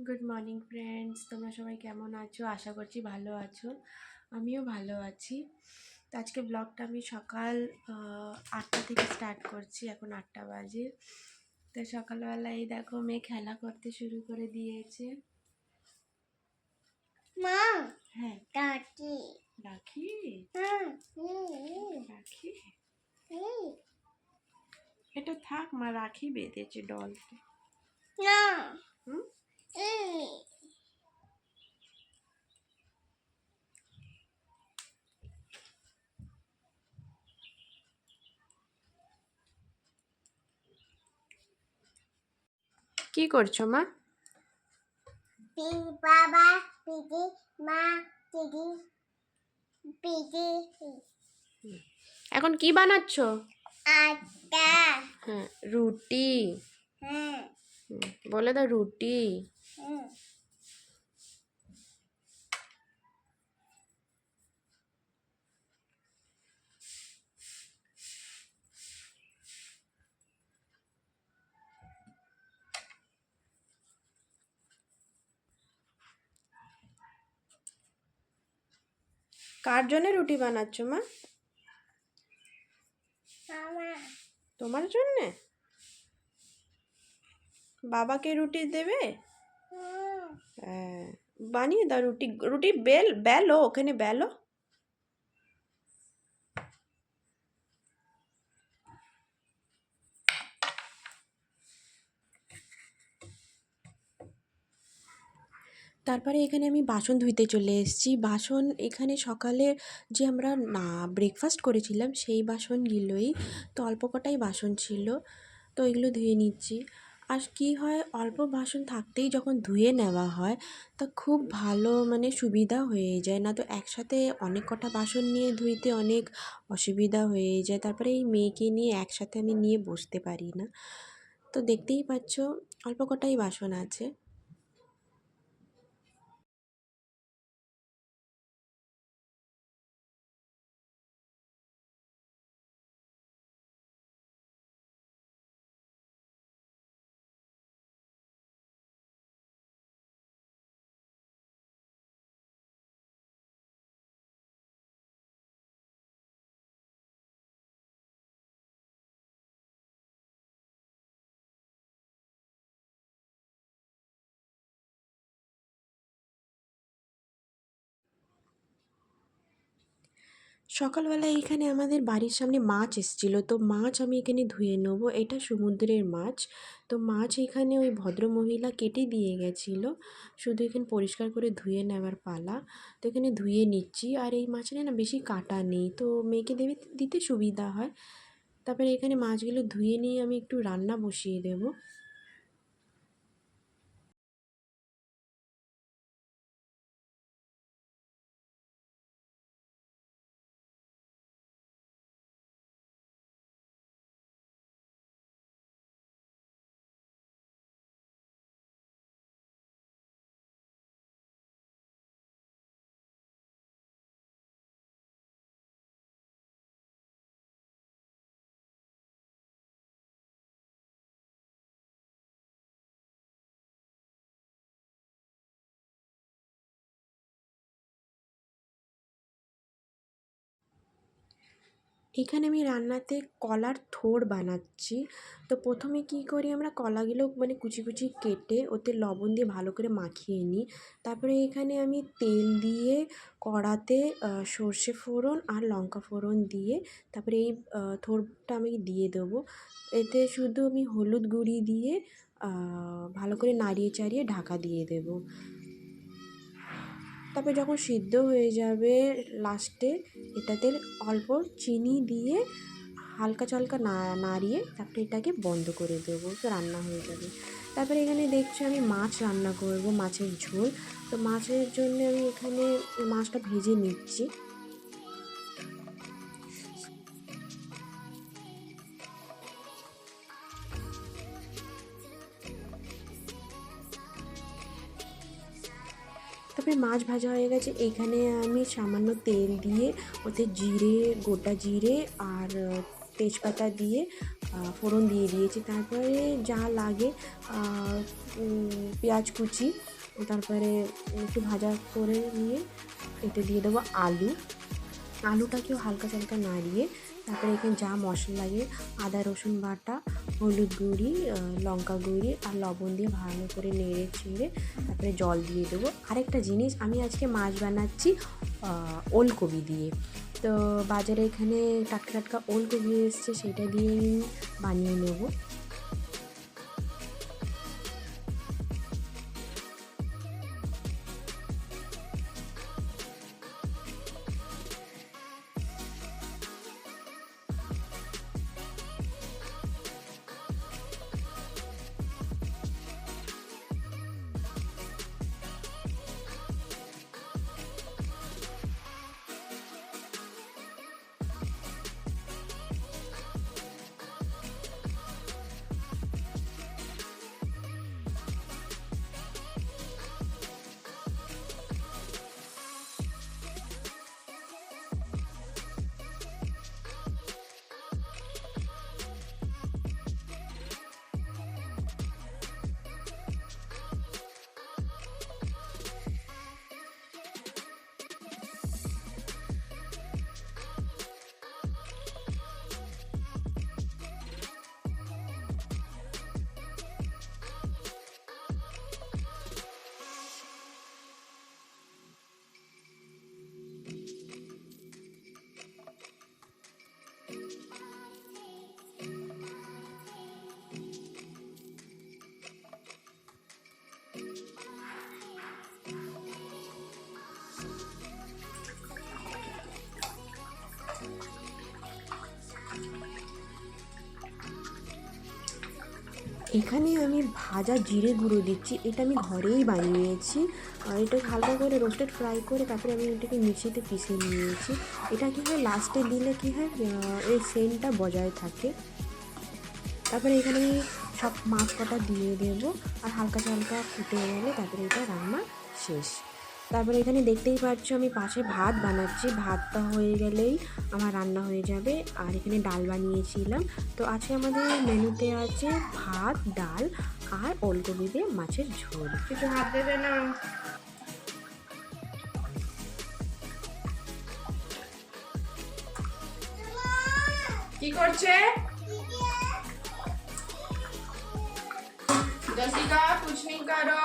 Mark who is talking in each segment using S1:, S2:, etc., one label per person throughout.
S1: Good morning friends, তোমরা সবাই কেমন আছো? আশা করছি ভালো আছো। আমিও ভালো আছি। তো আজকে ব্লগটা আমি সকাল 8টা থেকে স্টার্ট করছি। এখন 8টা বাজে। তো সকালবেলা এই দেখো মেয়ে খেলা করতে শুরু করে দিয়েছে।
S2: মা
S1: হ্যাঁ,
S2: রাখি
S1: রাখি রাখি এটা থাক, মা রাখি বেঁধেছে ডলকে।
S2: না
S1: হুম, কি করছো মা?
S2: বাবা পিদি মা দিদি পিদি
S1: এখন কি বানাচ্ছো?
S2: আটা
S1: হ্যাঁ, রুটি।
S2: হ্যাঁ
S1: বলে দাও রুটি।
S2: হুম
S1: কার জন্য রুটি বানাচ্ছো মা?
S2: মামা
S1: তোমার জন্যে? বাবাকে রুটি দেবে? হ্যাঁ, বানিয়ে দাও রুটি। রুটি বেলো, ওখানে বেলো। তারপরে এখানে আমি বাসন ধুইতে চলে এসেছি। বাসন এখানে সকালে যে আমরা ব্রেকফাস্ট করেছিলাম সেই বাসনগুলোই। তো অল্প কটাই বাসন ছিল, তো এগুলো ধুয়ে নিচ্ছি। আর কি হয়, অল্প বাসন থাকতেই যখন ধুয়ে নেওয়া হয় তা খুব ভালো, মানে সুবিধা হয়ে যায়। না তো একসাথে অনেক কটা বাসন নিয়ে ধুইতে অনেক অসুবিধা হয়ে যায়। তারপরে এই মেয়েকে নিয়ে একসাথে আমি নিয়ে বসতে পারি না। তো দেখতেই পাচ্ছ অল্প কটাই বাসন আছে। সকালবেলা এইখানে আমাদের বাড়ির সামনে মাছ এসেছিল, তো মাছ আমি এখানে ধুয়ে নেবো। এটা সমুদ্রের মাছ। তো মাছ এখানে ওই ভদ্রমহিলা কেটে দিয়ে গেছিলো, শুধু এখানে পরিষ্কার করে ধুয়ে নেওয়ার পালা। তো এখানে ধুয়ে নিচ্ছি। আর এই মাছের না বেশি কাটা নেই, তো মেয়েকে দিতে সুবিধা হয়। তারপরে এখানে মাছগুলো ধুয়ে নিয়ে আমি একটু রান্না বসিয়ে দেবো। এখানে আমি রান্নাতে কলার থোড় বানাচ্ছি। তো প্রথমে কি করি, আমরা কলাগুলো মানে কুচি কুচি কেটে ওতে লবণ দিয়ে ভালো করে মাখিয়ে নিই। তারপরে এখানে আমি তেল দিয়ে কড়াতে সর্ষে ফোড়ন আর লঙ্কা ফোড়ন দিয়ে তারপরে এই থোড়টা আমি দিয়ে দেবো। এতে শুধু আমি হলুদ গুঁড়ি দিয়ে ভালো করে নাড়িয়ে চাড়িয়ে ঢাকা দিয়ে দেবো। তারপরে যখন সিদ্ধ হয়ে যাবে লাস্টে এটাতে অল্প চিনি দিয়ে হালকা চালকা নাড়িয়ে তারপরে এটাকে বন্ধ করে দেবো, তো রান্না হয়ে যাবে। তারপরে এখানে দেখছি আমি মাছ রান্না করব, মাছের ঝোল। তো মাছের জন্য আমি এখানে মাছটা ভেজে নিচ্ছি। তারপরে মাছ ভাজা হয়ে গেছে। এইখানে আমি সামান্য তেল দিয়ে ওতে জিরে, গোটা জিরে আর তেজপাতা দিয়ে ফোড়ন দিয়ে দিয়েছি। তারপরে যা লাগে পেঁয়াজ কুচি তারপরে একটু ভাজা করে নিয়ে এতে দিয়ে দেবো আলুটাকেও হালকা হালকা নাড়িয়ে তারপরে এখানে যা মশলা লাগে আদা রসুন বাটা, হলুদ গুঁড়ি, লঙ্কা গুঁড়ি আর লবণ দিয়ে ভালো করে নেড়ে চেড়ে তারপরে জল দিয়ে দেবো। আরেকটা জিনিস, আমি আজকে মাছ বানাচ্ছি ওলকপি দিয়ে। তো বাজারে এখানে টাটকা টাটকা ওলকপি এসছে, সেটা দিয়েই বানিয়ে নেব। এখানে আমি ভাজা জিরে গুঁড়ো দিচ্ছি, এটা আমি ঘরেই বানিয়েছি। আর এটাকে হালকা করে রোস্টেড ফ্রাই করে তারপরে আমি এটাকে মিক্সিতে পিষে নিয়েছি। এটা কী হয়, লাস্টে দিলে কী হয়, এর সেন্টটা বজায় থাকে। তারপরে এখানে আমি সব মাছ কটা দিয়ে দেবো আর হালকা হালকা ফুটে গেলে তারপরে এটা রান্না শেষ। তারপরে এখানে দেখতেই পাচ্ছ আমি পাশে ভাত বানাচ্ছি, ভাতটা হয়ে গেলেই আমার রান্না হয়ে যাবে। আর এখানে ডাল বানিয়েছিলাম। তো আজকে আমাদের মেনুতে আছে ভাত, ডাল আর ওলকপি দিয়ে মাছের ঝোল।
S3: কিছু হাত দেবে না। কি করছে जसिका? कुछ नहीं करो।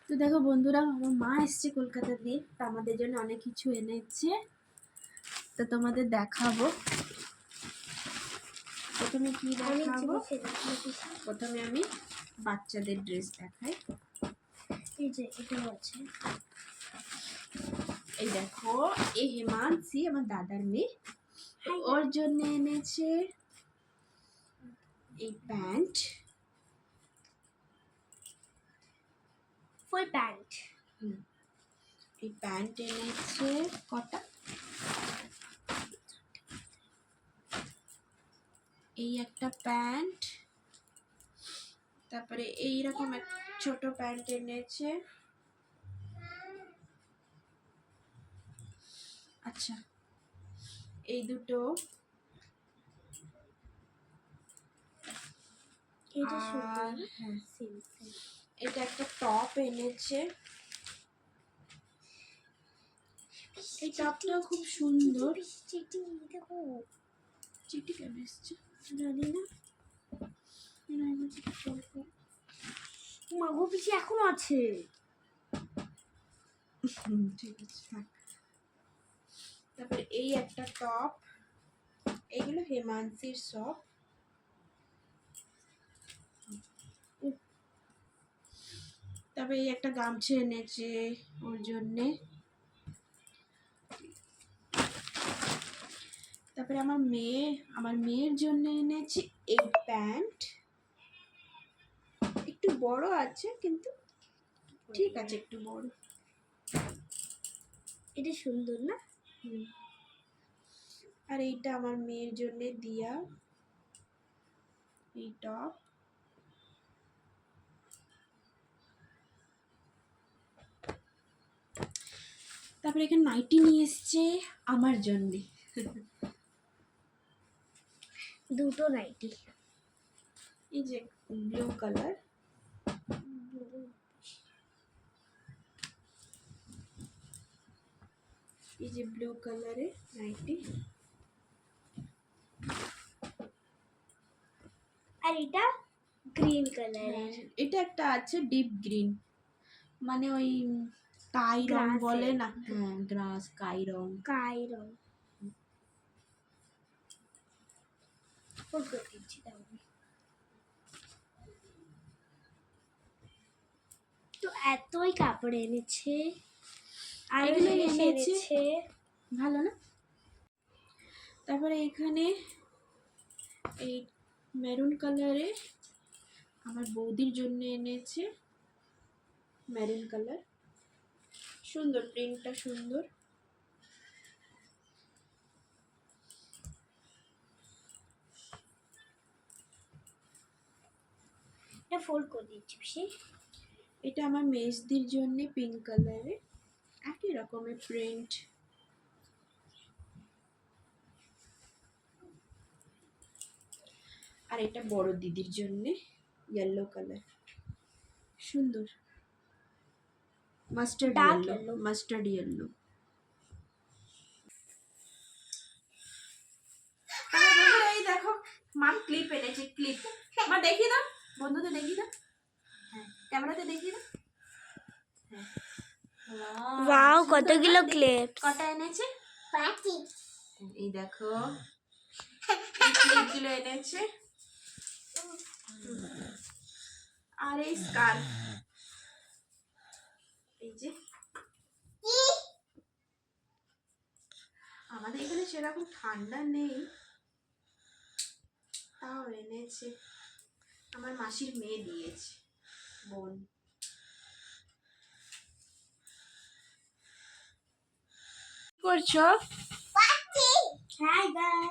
S1: তো দেখো বন্ধুরা, আমার মা এসছে কলকাতা দিয়ে, তো আমাদের জন্য অনেক কিছু এনেছে, তো তোমাদের দেখাবো। প্রথমে কি দেখাবো, প্রথমে আমি বাচ্চাদের ড্রেস দেখাই।
S2: এই যে এটাও আছে।
S1: এই দেখো, এই হেমানসি আমার দাদার মেয়ে, ওর জন্য এনেছে এই প্যান্ট,
S2: ফুল প্যান্ট।
S1: এই প্যান্ট এনেছে কটা, এই একটা প্যান্ট, তারপরে এইরকম এক ছোট প্যান্ট এনেছে। আচ্ছা, এই দুটো,
S2: এটা
S1: আর
S2: সুন্দর।
S1: হ্যাঁ,
S2: সেম সেম।
S1: এটা একটা টপ এনেছে। এই টপটা খুব সুন্দর।
S2: চিটি দেখো।
S1: চিঠি কেন এসছে
S2: জানি না। মাগো পিছে এখনো আছে।
S1: ঠিক আছে, থাক। তারপরে এই একটা টপ, এইগুলো হেমানসির সব। তারপরে এই একটা গামছা এনেছে ওর জন্যে। তারপরে আমার মেয়ের জন্য এনেছি এই প্যান্ট, একটু বড় আছে কিন্তু ঠিক আছে, একটু বড়।
S2: এটা সুন্দর না?
S1: আর এইটা আমার মেয়ের জন্য দিয়া এই টপ। তারপরে এখানে নাইটি নিয়ে এসছে আমার জন্যে,
S2: দুটো নাইটি।
S1: এই যে ব্লু কালার, এই যে ব্লু কালারের নাইটি।
S2: আর এটা গ্রিন কালারের।
S1: এটা একটা আছে ডিপ গ্রিন, মানে ওই কাই রং
S2: Grass
S1: বলে
S2: এর।
S1: না, হ্যাঁ গ্রাস কাই রং।
S2: কাই রং। ফোল্ড করে দিচ্ছি তাহলে। তো এতই কাপড় এনেছে, আর
S1: এগুলো
S2: জিনিস
S1: এনেছে।
S2: এনেছে।
S1: ভালো না? তারপরে এখানে এই মেরুন কালারে আমার বৌদির জন্য এনেছে, মেরুন কালার, সুন্দর প্রিন্টটা সুন্দর।
S2: এটা ফোল্ড করে দিচ্ছি বেশি।
S1: এটা আমার মেজদির জন্য পিঙ্ক কালারে, একই রকমের প্রিন্ট। আর এটা বড় দিদির জন্য ইয়েলো কালার, সুন্দর mustard
S2: Dark
S1: yellow,
S2: yellow.
S1: Mustard yellow. এই দেখো মা ক্লিপ এনেছে, ক্লিপ। মা দেখি না, বন্ধুদের দেখি না, হ্যাঁ ক্যামেরাতে দেখি না।
S2: ওয়াও, কতগুলো ক্লিপস।
S1: কটা এনেছে?
S2: পাখি।
S1: এই দেখো ক্লিপগুলো এনেছে। আর এই স্কার্ফ, এই যে আমাদের এখানে সেরকম ঠান্ডা নেই, তাও এনেছে, আমার মাসির মেয়ে দিয়েছে, বোন। কি করছো?
S2: High by.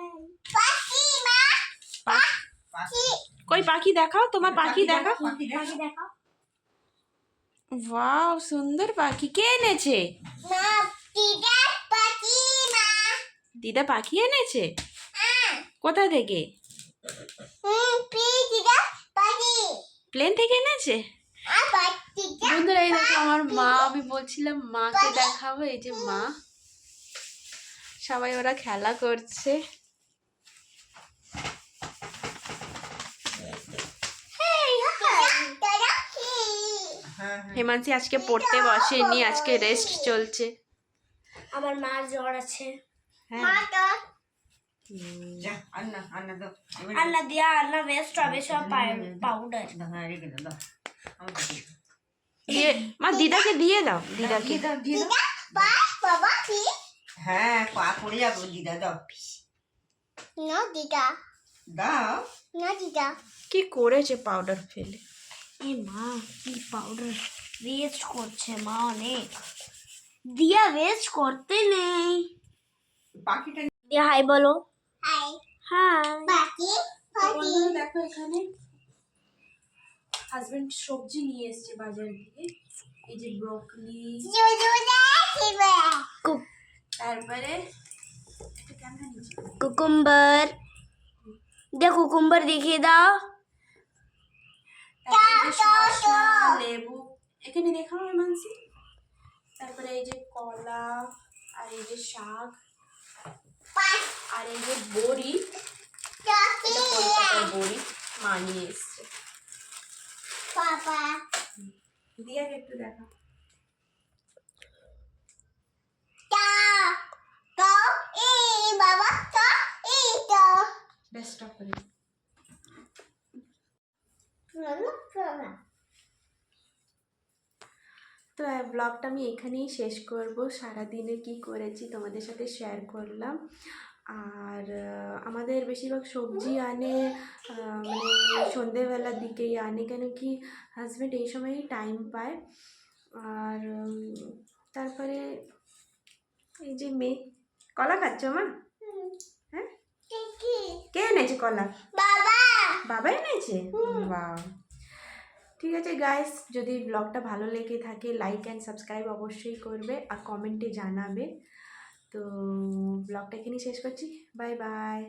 S1: কই পাখি দেখাও, তোমার পাখি দেখাও।
S2: পাখি দেখাও।
S1: ওয়াও, সুন্দর পাখি। কে এনেছে? দিদা পাখি এনেছে? কোথা থেকে? প্লেন থেকে এনেছে? বন্ধুরা এই দেখো আমার মা, আমি বলছিলাম মাকে দেখাবো, এই যে মা, সবাই ওরা খেলা করছে। হেমান্সি আজকে পড়তে বসেনি, আজকে রেস্ট চলছে।
S2: আমার মার জ্বর আছে।
S1: হ্যাঁ
S2: আন্না দিয়া আন্না ওয়েস্ট হবে সব পাউডার।
S1: দিয়ে মা দিদাকে দিয়ে দাও, দিদাকে।
S4: হ্যাঁ পা পড়ে যাবো দিদা দাও দাও
S1: কি করেছে পাউডার ফেলে?
S2: এ মা, কি পাউডার ওয়েস্ট করছে মা অনেক। দিয়া ওয়েস্ট করতে নেই।
S4: পাখিটা
S2: দিয়া হাই বলো। হাই।
S1: বন্ধুরা দেখো এখানে হাজবেন্ড সবজি নিয়ে এসেছে বাজার থেকে, এই যে ব্রকলি, তারপরে একটা ক্যামেরা নিয়েছে,
S2: কুকুম্বার। দিয়া কুকুম্বার দেখিয়ে দাও।
S1: তারপরে এই যে শসা, লেবু, এখানে দেখাও হেমান্সি। তারপরে এই যে কলা, আর এই যে শাক, আর এই যে বড়ি, এটা কলকাতার বড়ি মা নিয়ে এসছে। দিয়াকে একটু দেখা। বেস্ট অফ করে। তো ব্লগটা আমি এখানেই শেষ করব। সারাদিনে কি করেছি তোমাদের সাথে শেয়ার করলাম। আর আমাদের বেশিরভাগ সবজি আনে মানে সন্ধেবেলার দিকেই আনে, কেন কি হাজব্যান্ড এই সময়ই টাইম পায়। আর তারপরে এই যে মেয়ে কলা খাচ্ছ মা? হ্যাঁ, কে এনেছে কলা? বাবা এনেছে? বাহ, ঠিক আছে গাইস, যদি ব্লগটা ভালো লেগে থাকে লাইক অ্যান্ড সাবস্ক্রাইব অবশ্যই করবে আর কমেন্টে জানাবে। তো ব্লগটা এখানেই শেষ করছি, বাই বাই।